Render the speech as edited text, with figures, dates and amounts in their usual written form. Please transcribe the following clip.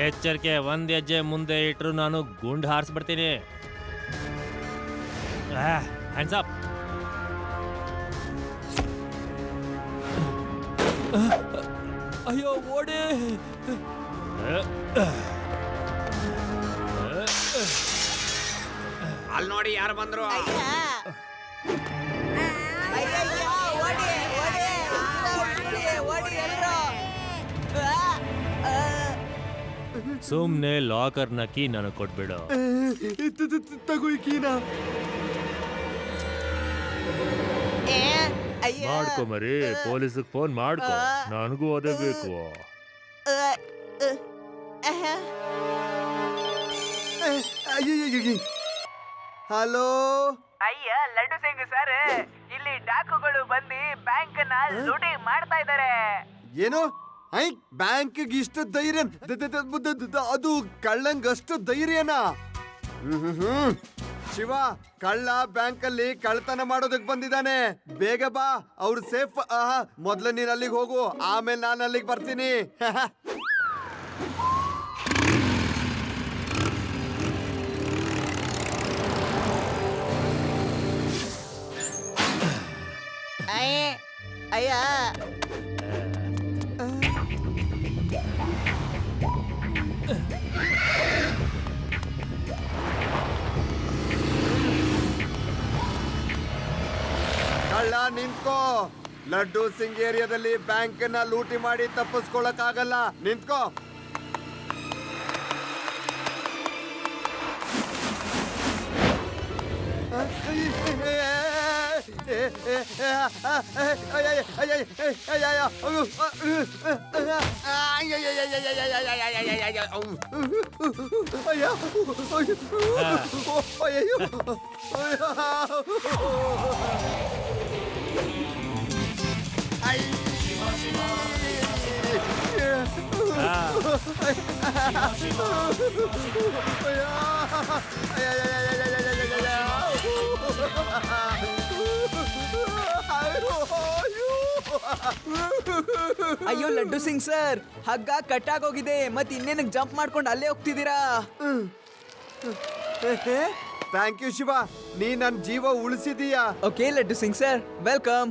ಎಚ್ಚರಿಕೆ, ಒಂದ್ ಹೆಜ್ಜೆ ಮುಂದೆ ಇಟ್ರು ನಾನು ಗುಂಡ್ ಹಾರಿಸ್ಬಿಡ್ತೀನಿ. Hands up. ಅಯ್ಯೋ ಓಡಿ. ಅಲ್ಲಿ ನೋಡಿ ಯಾರು ಬಂದ್ರು. ಸುಮ್ನೆ ಲಾಕರ್ನ ಕೀ ನನಗೆ ಕೊಟ್ಬಿಡು. ತಗೋ ಈ ಕೀನ. ಮಾಡ್ಕೊ ಮರಿ, ಪೊಲೀಸಿಗೆ ಫೋನ್ ಮಾಡ್ಕೊ, ನನಗೂ ಅದೇ ಬೇಕು. ಹಲೋ, ಅಯ್ಯ ಲಡ್ಡು ಸಿಂಗ್ ಸರ್, ಇಲ್ಲಿ ಡಾಕುಗಳು ಬಂದು ಬ್ಯಾಂಕ್ ನ ಲೂಟಿ ಮಾಡ್ತಾ ಇದ್ದಾರೆ. ಏನು ಬ್ಯಾಂಕ್ ಇಷ್ಟು ಧೈರ್ಯ? ಅದು ಕಳ್ಳಂಗ್ ಅಷ್ಟು ಧೈರ್ಯನಾ? ಶಿವ, ಕಳ್ಳ ಬ್ಯಾಂಕ್ ಅಲ್ಲಿ ಕಳ್ತನ ಮಾಡೋದಕ್ ಬಂದಿದ್ದಾನೆ. ಬೇಗ ಬಾ, ಅವ್ರು ಸೇಫ್. ಮೊದ್ಲು ನೀನ್ ಅಲ್ಲಿಗೆ ಹೋಗು, ಆಮೇಲೆ ನಾನು ಅಲ್ಲಿಗೆ ಬರ್ತೀನಿ. ಅಯ್ಯ ಕಳ್ಳ ನಿಂತ್ಕೋ. ಲಡ್ಡು ಸಿಂಗ್ ಏರಿಯಾದಲ್ಲಿ ಬ್ಯಾಂಕ್ ನ ಲೂಟಿ ಮಾಡಿ ತಪ್ಪಿಸ್ಕೊಳಕ್ ಆಗಲ್ಲ. ನಿಂತ್ಕೋ. ಅಯ್ಯೋ ಲಡ್ಡು ಸಿಂಗ್ ಸರ್, ಹಗ್ಗ ಕಟ್ಟಾಗೋಗಿದೆ. ಮತ್ ಇನ್ನೇನಕ್ಕೆ ಜಂಪ್ ಮಾಡ್ಕೊಂಡು ಅಲ್ಲೇ ಹೋಗ್ತಿದ್ದೀರಾ? ಥ್ಯಾಂಕ್ ಯು ಶಿವ, ನೀ ನನ್ ಜೀವ ಉಳಿಸಿದೀಯಾ. Okay Laddu Singh sir, welcome.